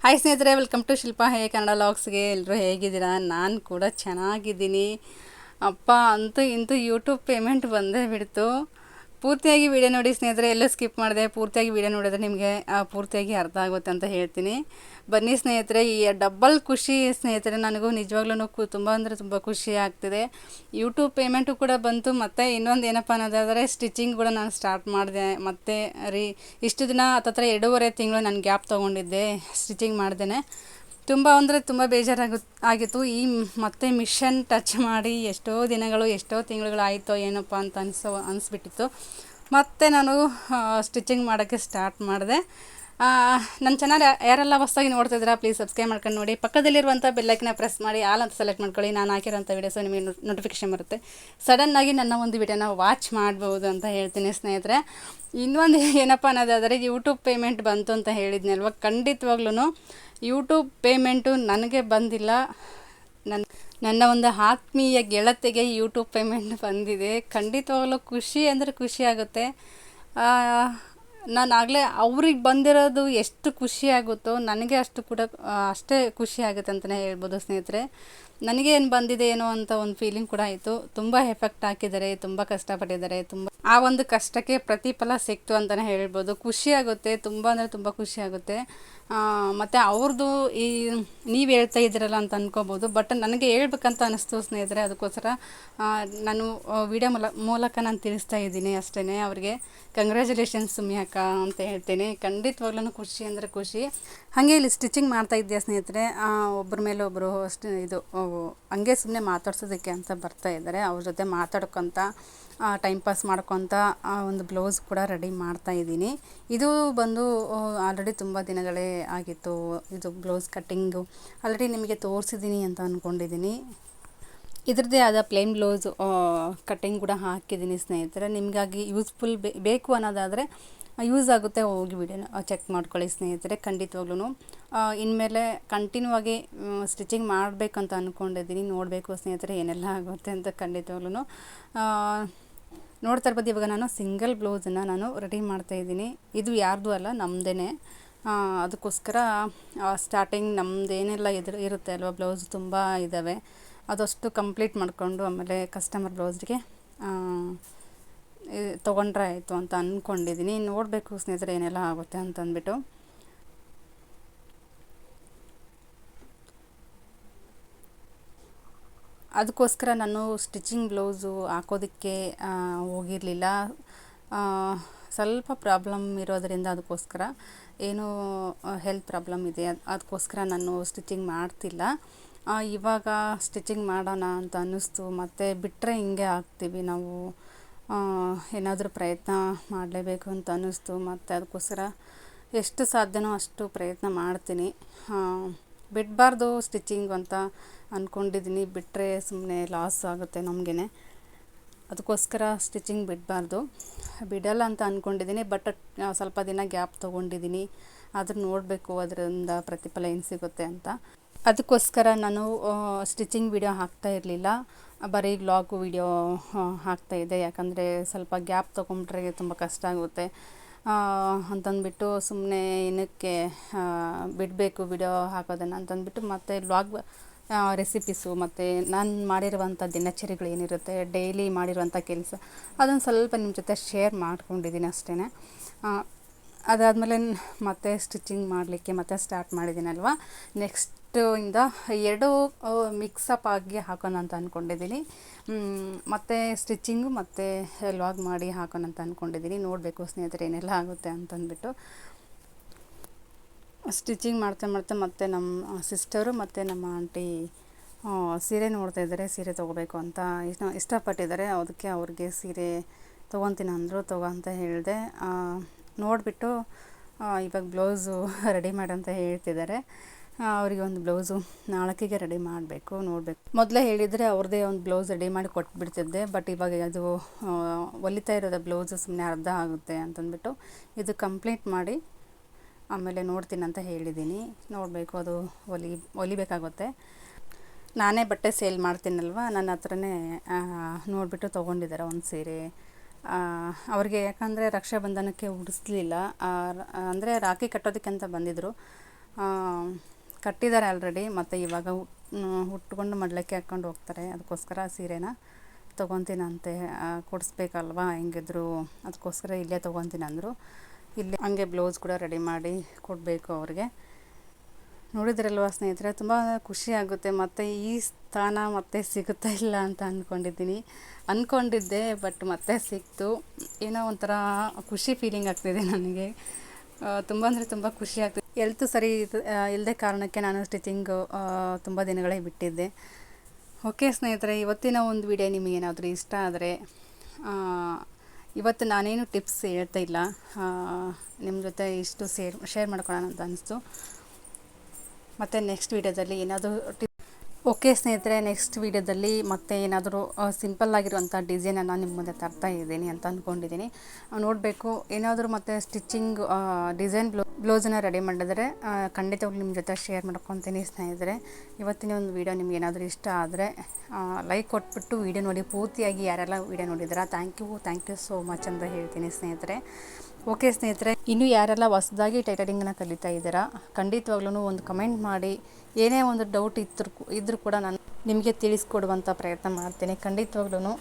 Hi ಸ್ನೇಹಿತರೆ, welcome to Shilpa Kannada ಲಾಗ್ಸ್ಗೆ. ಎಲ್ಲರೂ ಹೇಗಿದ್ದೀರಾ? ನಾನು ಕೂಡ ಚೆನ್ನಾಗಿದ್ದೀನಿ. ಅಪ್ಪ ಅಂತೂ ಇಂತೂ ಯೂಟ್ಯೂಬ್ ಪೇಮೆಂಟ್ ಬಂದೇ ಬಿಡ್ತು. ಪೂರ್ತಿಯಾಗಿ ವಿಡಿಯೋ ನೋಡಿ ಸ್ನೇಹಿತರೆ, ಎಲ್ಲೂ ಸ್ಕಿಪ್ ಮಾಡಿದೆ. ಪೂರ್ತಿಯಾಗಿ ವಿಡಿಯೋ ನೋಡಿದ್ರೆ ನಿಮಗೆ ಪೂರ್ತಿಯಾಗಿ ಅರ್ಥ ಆಗುತ್ತೆ ಅಂತ ಹೇಳ್ತೀನಿ. ಬನ್ನಿ ಸ್ನೇಹಿತರೆ, ಈ ಡಬ್ಬಲ್ ಖುಷಿ ಸ್ನೇಹಿತರೆ. ನನಗೂ ನಿಜವಾಗ್ಲೂ ತುಂಬ ಅಂದರೆ ತುಂಬ ಖುಷಿ ಆಗ್ತಿದೆ. ಯೂಟ್ಯೂಬ್ ಪೇಮೆಂಟು ಕೂಡ ಬಂತು. ಮತ್ತು ಇನ್ನೊಂದು ಏನಪ್ಪ ಅನ್ನೋದಾದರೆ, ಸ್ಟಿಚಿಂಗ್ ಕೂಡ ನಾನು ಸ್ಟಾರ್ಟ್ ಮಾಡಿದೆ. ಮತ್ತು ಇಷ್ಟು ದಿನ ಹತ್ತತ್ರ 2.5 ತಿಂಗಳು ನಾನು ಗ್ಯಾಪ್ ತೊಗೊಂಡಿದ್ದೆ ಸ್ಟಿಚಿಂಗ್ ಮಾಡ್ದೇ. ತುಂಬ ಅಂದರೆ ತುಂಬ ಆಗಿತ್ತು. ಮತ್ತೆ ಮಿಷನ್ ಟಚ್ ಮಾಡಿ ಎಷ್ಟೋ ದಿನಗಳು ಎಷ್ಟೋ ತಿಂಗಳುಗಳಾಯಿತೋ ಏನಪ್ಪ ಅಂತ ಅನಿಸ್ಬಿಟ್ಟಿತ್ತು. ಮತ್ತು ನಾನು ಸ್ಟಿಚಿಂಗ್ ಮಾಡೋಕ್ಕೆ ಸ್ಟಾರ್ಟ್ ಮಾಡಿದೆ. ನನ್ನ ಚಾನಲ್ ಯಾರೆಲ್ಲ ಹೊಸದಾಗಿ ನೋಡ್ತಿದ್ದೀರಾ, ಪ್ಲೀಸ್ ಸಬ್ಸ್ಕ್ರೈಬ್ ಮಾಡ್ಕೊಂಡು ನೋಡಿ. ಪಕ್ಕದಲ್ಲಿರುವಂಥ ಬೆಲ್ಲೈಕನ್ನ ಪ್ರೆಸ್ ಮಾಡಿ ಆಲ್ ಅಂತ ಸೆಲೆಕ್ಟ್ ಮಾಡ್ಕೊಳ್ಳಿ. ನಾನು ಹಾಕಿರೋಂಥ ವೀಡಿಯೋಸು ನಿಮಗೆ ನೋಟಿಫಿಕೇಷನ್ ಬರುತ್ತೆ. ಸಡನ್ನಾಗಿ ನನ್ನ ಒಂದು ವಿಡಿಯೋನ ವಾಚ್ ಮಾಡ್ಬೋದು ಅಂತ ಹೇಳ್ತೀನಿ ಸ್ನೇಹಿತರೆ. ಇನ್ನೊಂದು ಏನಪ್ಪ ಅನ್ನೋದಾದರೆ, ಯೂಟ್ಯೂಬ್ ಪೇಮೆಂಟ್ ಬಂತು ಅಂತ ಹೇಳಿದ್ನಲ್ವ, ಖಂಡಿತವಾಗ್ಲೂ ಯೂಟ್ಯೂಬ್ ಪೇಮೆಂಟು ನನಗೆ ಬಂದಿಲ್ಲ. ನನ್ನ ಒಂದು ಆತ್ಮೀಯ ಗೆಳತಿಗೆ ಯೂಟ್ಯೂಬ್ ಪೇಮೆಂಟ್ ಬಂದಿದೆ. ಖಂಡಿತವಾಗ್ಲೂ ಖುಷಿ ಅಂದರೆ ಖುಷಿ ಆಗುತ್ತೆ. ನಾನು ಆಗಲೇ ಅವ್ರಿಗೆ ಬಂದಿರೋದು ಎಷ್ಟು ಖುಷಿ ಆಗುತ್ತೋ ನನಗೆ ಅಷ್ಟೇ ಖುಷಿ ಆಗುತ್ತೆ ಅಂತಲೇ ಹೇಳ್ಬೋದು ಸ್ನೇಹಿತರೆ. ನನಗೆ ಏನು ಬಂದಿದೆ ಏನೋ ಅಂತ ಒಂದು ಫೀಲಿಂಗ್ ಕೂಡ ಆಯಿತು. ತುಂಬ ಎಫೆಕ್ಟ್ ಹಾಕಿದ್ದಾರೆ, ತುಂಬ ಕಷ್ಟಪಟ್ಟಿದ್ದಾರೆ. ಆ ಒಂದು ಕಷ್ಟಕ್ಕೆ ಪ್ರತಿಫಲ ಸಿಕ್ತು ಅಂತಲೇ ಹೇಳ್ಬೋದು. ಖುಷಿ ಆಗುತ್ತೆ, ತುಂಬ ಅಂದರೆ ತುಂಬ ಖುಷಿ ಆಗುತ್ತೆ. ಮತ್ತು ಅವ್ರದ್ದು ನೀವು ಹೇಳ್ತಾ ಇದ್ದೀರಲ್ಲ ಅಂತ ಅಂದ್ಕೋಬೋದು. ಬಟ್ ನನಗೆ ಹೇಳ್ಬೇಕಂತ ಅನ್ನಿಸ್ತು ಸ್ನೇಹಿತರೆ. ಅದಕ್ಕೋಸ್ಕರ ನಾನು ವಿಡಿಯೋ ಮೂಲಕ ನಾನು ತಿಳಿಸ್ತಾ ಇದ್ದೀನಿ ಅಷ್ಟೇ. ಅವ್ರಿಗೆ ಕಂಗ್ರ್ಯಾಚುಲೇಷನ್ಸ್ ಸುಮ್ಯಾಕ ಅಂತ ಹೇಳ್ತೇನೆ. ಖಂಡಿತವಾಗ್ಲೂ ಖುಷಿ ಅಂದರೆ ಖುಷಿ. ಹಾಗೆ ಇಲ್ಲಿ ಸ್ಟಿಚಿಂಗ್ ಮಾಡ್ತಾ ಇದ್ದೆ ಸ್ನೇಹಿತರೆ. ಒಬ್ಬರ ಮೇಲೆ ಒಬ್ಬರು ಹಂಗೆ ಸುಮ್ಮನೆ ಮಾತಾಡ್ಸೋದಕ್ಕೆ ಅಂತ ಬರ್ತಾ ಇದ್ದಾರೆ. ಅವ್ರ ಜೊತೆ ಮಾತಾಡ್ಕೊತ ಟೈಮ್ ಪಾಸ್ ಮಾಡ್ಕೊತ ಒಂದು ಬ್ಲೌಸ್ ಕೂಡ ರೆಡಿ ಮಾಡ್ತಾ ಇದ್ದೀನಿ. ಇದು ಬಂದು ಆಲ್ರೆಡಿ ತುಂಬ ದಿನಗಳೇ ಆಗಿತ್ತು. ಇದು ಬ್ಲೌಸ್ ಕಟ್ಟಿಂಗು ಆಲ್ರೆಡಿ ನಿಮಗೆ ತೋರಿಸಿದ್ದೀನಿ ಅಂತ ಅಂದ್ಕೊಂಡಿದ್ದೀನಿ. ಇದ್ರದ್ದೇ ಆದ ಪ್ಲೇನ್ ಬ್ಲೌಸ್ ಕಟ್ಟಿಂಗ್ ಕೂಡ ಹಾಕಿದ್ದೀನಿ ಸ್ನೇಹಿತರೆ. ನಿಮಗಾಗಿ ಯೂಸ್ಫುಲ್ ಬೇಕು ಅನ್ನೋದಾದರೆ ಯೂಸ್ ಆಗುತ್ತೆ, ಹೋಗಿ ವಿಡಿಯೋನ ಚೆಕ್ ಮಾಡ್ಕೊಳ್ಳಿ ಸ್ನೇಹಿತರೆ. ಖಂಡಿತವಾಗ್ಲೂ ಇನ್ಮೇಲೆ ಕಂಟಿನ್ಯೂ ಆಗಿ ಸ್ಟಿಚಿಂಗ್ ಮಾಡಬೇಕಂತ ಅಂದ್ಕೊಂಡಿದ್ದೀನಿ. ನೋಡಬೇಕು ಸ್ನೇಹಿತರೆ ಏನೆಲ್ಲ ಆಗುತ್ತೆ ಅಂತ. ಖಂಡಿತವಾಗ್ಲೂ ನೋಡ್ತಾ ಇರ್ಬೋದು. ಇವಾಗ ನಾನು ಸಿಂಗಲ್ ಬ್ಲೌಸನ್ನು ನಾನು ರೆಡಿ ಮಾಡ್ತಾಯಿದ್ದೀನಿ. ಇದು ಯಾರ್ದು ಅಲ್ಲ, ನಮ್ಮದೇ. ಅದಕ್ಕೋಸ್ಕರ ಸ್ಟಾರ್ಟಿಂಗ್ ನಮ್ಮದೇನೆಲ್ಲ ಇರುತ್ತೆ ಅಲ್ವ, ಬ್ಲೌಸ್ ತುಂಬ ಇದ್ದಾವೆ. ಅದಷ್ಟು ಕಂಪ್ಲೀಟ್ ಮಾಡಿಕೊಂಡು ಆಮೇಲೆ ಕಸ್ಟಮರ್ ಬ್ಲೌಸ್ಗೆ ತೊಗೊಂಡ್ರೆ ಆಯಿತು ಅಂತ ಅಂದ್ಕೊಂಡಿದ್ದೀನಿ. ನೋಡಬೇಕು ಸ್ನೇಹಿತರೆ ಏನೆಲ್ಲ ಆಗುತ್ತೆ ಅಂತಂದ್ಬಿಟ್ಟು. ಅದಕ್ಕೋಸ್ಕರ ನಾನು ಸ್ಟಿಚಿಂಗ್ ಬ್ಲೌಸು ಹಾಕೋದಕ್ಕೆ ಹೋಗಿರಲಿಲ್ಲ. ಸ್ವಲ್ಪ ಪ್ರಾಬ್ಲಮ್ ಇರೋದರಿಂದ ಅದಕ್ಕೋಸ್ಕರ ಏನೋ ಹೆಲ್ತ್ ಪ್ರಾಬ್ಲಮ್ ಇದೆ, ಅದಕ್ಕೋಸ್ಕರ ನಾನು ಸ್ಟಿಚಿಂಗ್ ಮಾಡ್ತಿಲ್ಲ. ಇವಾಗ ಸ್ಟಿಚಿಂಗ್ ಮಾಡೋಣ ಅಂತ ಅನ್ನಿಸ್ತು. ಮತ್ತು ಬಿಟ್ಟರೆ ಹಿಂಗೆ ಆಗ್ತೀವಿ ನಾವು, ಏನಾದರೂ ಪ್ರಯತ್ನ ಮಾಡಲೇಬೇಕು ಅಂತ ಅನ್ನಿಸ್ತು. ಮತ್ತು ಅದಕ್ಕೋಸ್ಕರ ಎಷ್ಟು ಸಾಧ್ಯನೋ ಅಷ್ಟು ಪ್ರಯತ್ನ ಮಾಡ್ತೀನಿ. ಬಿಡಬಾರ್ದು ಸ್ಟಿಚಿಂಗ್ ಅಂತ ಅಂದ್ಕೊಂಡಿದ್ದೀನಿ. ಬಿಟ್ಟರೆ ಸುಮ್ಮನೆ ಲಾಸ್ ಆಗುತ್ತೆ ನಮಗೇ. ಅದಕ್ಕೋಸ್ಕರ ಸ್ಟಿಚಿಂಗ್ ಬಿಡಲ್ಲ ಅಂತ ಅಂದ್ಕೊಂಡಿದ್ದೀನಿ. ಬಟ್ ಸ್ವಲ್ಪ ದಿನ ಗ್ಯಾಪ್ ತೊಗೊಂಡಿದ್ದೀನಿ. ಆದರೂ ನೋಡಬೇಕು ಅದರಿಂದ ಪ್ರತಿಫಲ ಏನು ಸಿಗುತ್ತೆ ಅಂತ. ಅದಕ್ಕೋಸ್ಕರ ನಾನು ಸ್ಟಿಚಿಂಗ್ ವಿಡಿಯೋ ಹಾಕ್ತಾ ಇರಲಿಲ್ಲ, ಬರೀ ವ್ಲಾಗ್ ವಿಡಿಯೋ ಹಾಕ್ತಾಯಿದ್ದೆ. ಯಾಕಂದರೆ ಸ್ವಲ್ಪ ಗ್ಯಾಪ್ ತೊಗೊಂಡ್ರೆ ತುಂಬ ಕಷ್ಟ ಆಗುತ್ತೆ ಅಂತಂದ್ಬಿಟ್ಟು ಸುಮ್ಮನೆ ಏನಕ್ಕೆ ಬಿಡಬೇಕು ವಿಡಿಯೋ ಹಾಕೋದನ್ನು ಅಂತಂದ್ಬಿಟ್ಟು, ಮತ್ತು ವ್ಲಾಗ್ ರೆಸಿಪೀಸು ಮತ್ತು ನಾನು ಮಾಡಿರುವಂಥ ದಿನಚರಿಗಳು ಏನಿರುತ್ತೆ, ಡೈಲಿ ಮಾಡಿರುವಂಥ ಕೆಲಸ, ಅದನ್ನು ಸ್ವಲ್ಪ ನಿಮ್ಮ ಜೊತೆ ಶೇರ್ ಮಾಡ್ಕೊಂಡಿದ್ದೀನಿ ಅಷ್ಟೇ. ಅದಾದಮೇಲೆ ಮತ್ತೆ ಸ್ಟಿಚಿಂಗ್ ಮಾಡಲಿಕ್ಕೆ ಮತ್ತೆ ಸ್ಟಾರ್ಟ್ ಮಾಡಿದ್ದೀನಲ್ವ, ನೆಕ್ಸ್ಟಿಂದ 2 ಮಿಕ್ಸಪ್ ಆಗಿ ಹಾಕೋಣ ಅಂತ ಅಂದ್ಕೊಂಡಿದ್ದೀನಿ. ಮತ್ತು ಸ್ಟಿಚಿಂಗು ಮತ್ತು ವ್ಲಾಗ್ ಮಾಡಿ ಹಾಕೋಣ ಅಂತ ಅಂದ್ಕೊಂಡಿದ್ದೀನಿ. ನೋಡಬೇಕು ಸ್ನೇಹಿತರೆ ಏನೆಲ್ಲ ಆಗುತ್ತೆ ಅಂತಂದ್ಬಿಟ್ಟು. ಸ್ಟಿಚಿಂಗ್ ಮಾಡ್ತಾ ಮತ್ತೆ ನಮ್ಮ ಸಿಸ್ಟರು ಮತ್ತು ನಮ್ಮ ಆಂಟಿ ಸೀರೆ ನೋಡ್ತಾ ಇದ್ದಾರೆ. ಸೀರೆ ತೊಗೋಬೇಕು ಅಂತ ಇಷ್ಟಪಟ್ಟಿದ್ದಾರೆ. ಅದಕ್ಕೆ ಅವ್ರಿಗೆ ಸೀರೆ ತೊಗೊತೀನಿ ಅಂದರು, ತಗೋ ಅಂತ ಹೇಳಿದೆ. ನೋಡಿಬಿಟ್ಟು ಇವಾಗ ಬ್ಲೌಸು ರೆಡಿ ಮಾಡಂತ ಹೇಳ್ತಿದ್ದಾರೆ. ಅವರಿಗೆ ಒಂದು ಬ್ಲೌಸು ನಾಲ್ಕಿಗೆ ರೆಡಿ ಮಾಡಬೇಕು, ನೋಡಬೇಕು. ಮೊದಲೇ ಹೇಳಿದರೆ ಅವ್ರದ್ದೇ ಒಂದು ಬ್ಲೌಸ್ ರೆಡಿ ಮಾಡಿ ಕೊಟ್ಬಿಡ್ತಿದ್ದೆ. ಬಟ್ ಇವಾಗ ಅದು ಹೊಲಿತಾ ಇರೋದು ಬ್ಲೌಸು ಸುಮ್ಮನೆ ಅರ್ಧ ಆಗುತ್ತೆ ಅಂತಂದ್ಬಿಟ್ಟು ಇದು ಕಂಪ್ಲೀಟ್ ಮಾಡಿ ಆಮೇಲೆ ನೋಡ್ತೀನಿ ಅಂತ ಹೇಳಿದ್ದೀನಿ. ನೋಡಬೇಕು, ಅದು ಹೊಲಿಬೇಕಾಗುತ್ತೆ. ನಾನೇ ಬಟ್ಟೆ ಸೇಲ್ ಮಾಡ್ತೀನಲ್ವ, ನನ್ನ ಹತ್ರನೇ ನೋಡಿಬಿಟ್ಟು ತೊಗೊಂಡಿದ್ದಾರೆ ಒಂದು ಸೀರೆ. ಅವ್ರಿಗೆ ಯಾಕಂದರೆ ರಕ್ಷಾಬಂಧನಕ್ಕೆ ಉಡಿಸ್ಲಿಲ್ಲ, ಅಂದರೆ ರಾಖಿ ಕಟ್ಟೋದಕ್ಕೆ ಅಂತ ಬಂದಿದ್ದರು. ಕಟ್ಟಿದ್ದಾರೆ ಆಲ್ರೆಡಿ, ಮತ್ತು ಇವಾಗ ಉಟ್ಕೊಂಡು ಮಡಲಕ್ಕೆ ಹಾಕ್ಕೊಂಡು ಹೋಗ್ತಾರೆ. ಅದಕ್ಕೋಸ್ಕರ ಸೀರೆನ ತೊಗೊತೀನಂತೆ, ಕೊಡಿಸ್ಬೇಕಲ್ವ ಹೆಂಗಿದ್ರು, ಅದಕ್ಕೋಸ್ಕರ ಇಲ್ಲೇ ತೊಗೊತೀನಿ ಅಂದರು. ಇಲ್ಲೇ ಹಂಗೆ ಬ್ಲೌಸ್ ಕೂಡ ರೆಡಿ ಮಾಡಿ ಕೊಡಬೇಕು ಅವ್ರಿಗೆ. ನೋಡಿದ್ರಲ್ವ ಸ್ನೇಹಿತರೆ, ತುಂಬ ಖುಷಿ ಆಗುತ್ತೆ. ಮತ್ತು ಈ ಸ್ಥಾನ ಮತ್ತೆ ಸಿಗುತ್ತಾ ಇಲ್ಲ ಅಂತ ಅಂದ್ಕೊಂಡಿದ್ದೆ, ಬಟ್ ಮತ್ತೆ ಸಿಕ್ತು. ಏನೋ ಒಂಥರ ಖುಷಿ ಫೀಲಿಂಗ್ ಆಗ್ತಿದೆ ನನಗೆ. ತುಂಬ ಅಂದರೆ ತುಂಬ ಖುಷಿ ಆಗ್ತಿದೆ. ಹೆಲ್ತ್ ಸರಿ ಇಲ್ಲದೆ ಕಾರಣಕ್ಕೆ ನಾನು ಸ್ಟಿಚಿಂಗು ತುಂಬ ದಿನಗಳೇ ಬಿಟ್ಟಿದ್ದೆ. ಓಕೆ ಸ್ನೇಹಿತರೆ, ಇವತ್ತಿನ ಒಂದು ವಿಡಿಯೋ ನಿಮಗೇನಾದರೂ ಇಷ್ಟ ಆದರೆ, ಇವತ್ತು ನಾನೇನು ಟಿಪ್ಸ್ ಹೇಳ್ತಾ ಇಲ್ಲ, ನಿಮ್ಮ ಜೊತೆ ಇಷ್ಟು ಶೇರ್ ಮಾಡ್ಕೊಳ್ಳೋಣ ಅಂತ ಅನಿಸ್ತು. ಮತ್ತು ನೆಕ್ಸ್ಟ್ ವೀಡಿಯೋದಲ್ಲಿ ಏನಾದರೂ ಓಕೆ ಸ್ನೇಹಿತರೆ, ನೆಕ್ಸ್ಟ್ ವೀಡಿಯೋದಲ್ಲಿ ಮತ್ತೆ ಏನಾದರೂ ಸಿಂಪಲ್ ಆಗಿರುವಂಥ ಡಿಸೈನನ್ನು ನಿಮ್ಮ ಮುಂದೆ ತರ್ತಾ ಇದ್ದೀನಿ ಅಂತ ಅಂದ್ಕೊಂಡಿದ್ದೀನಿ. ನೋಡಬೇಕು, ಏನಾದರೂ ಮತ್ತು ಸ್ಟಿಚಿಂಗ್ ಡಿಸೈನ್ ಬ್ಲೌಸನ್ನು ರೆಡಿ ಮಾಡಿದರೆ ಖಂಡಿತವಾಗ್ಲೂ ನಿಮ್ಮ ಜೊತೆ ಶೇರ್ ಮಾಡ್ಕೊತೀನಿ ಸ್ನೇಹಿತರೆ. ಇವತ್ತಿನ ಒಂದು ವೀಡಿಯೋ ನಿಮ್ಗೆ ಏನಾದರೂ ಇಷ್ಟ ಆದರೆ ಲೈಕ್ ಕೊಟ್ಬಿಟ್ಟು ವೀಡಿಯೋ ನೋಡಿ, ಪೂರ್ತಿಯಾಗಿ ಯಾರೆಲ್ಲ ವೀಡಿಯೋ ನೋಡಿದ್ದೀರಾ ಥ್ಯಾಂಕ್ ಯು ಸೋ ಮಚ್ ಅಂತ ಹೇಳ್ತೀನಿ ಸ್ನೇಹಿತರೆ. ಓಕೆ ಸ್ನೇಹಿತರೆ, ಇನ್ನೂ ಯಾರೆಲ್ಲ ಹೊಸದಾಗಿ ಟೈಲರಿಂಗನ್ನು ಕಲಿತಾ ಇದ್ದೀರಾ ಖಂಡಿತವಾಗ್ಲೂ ಒಂದು ಕಮೆಂಟ್ ಮಾಡಿ. ಏನೇ ಒಂದು ಡೌಟ್ ಇದ್ದರೂ ಕೂಡ ನಾನು ನಿಮಗೆ ತಿಳಿಸ್ಕೊಡುವಂಥ ಪ್ರಯತ್ನ ಮಾಡ್ತೀನಿ ಖಂಡಿತವಾಗ್ಲೂ.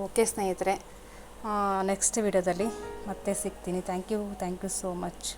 ಓಕೆ ಸ್ನೇಹಿತರೆ, ನೆಕ್ಸ್ಟ್ ವಿಡಿಯೋದಲ್ಲಿ ಮತ್ತೆ ಸಿಗ್ತೀನಿ. Thank you so much.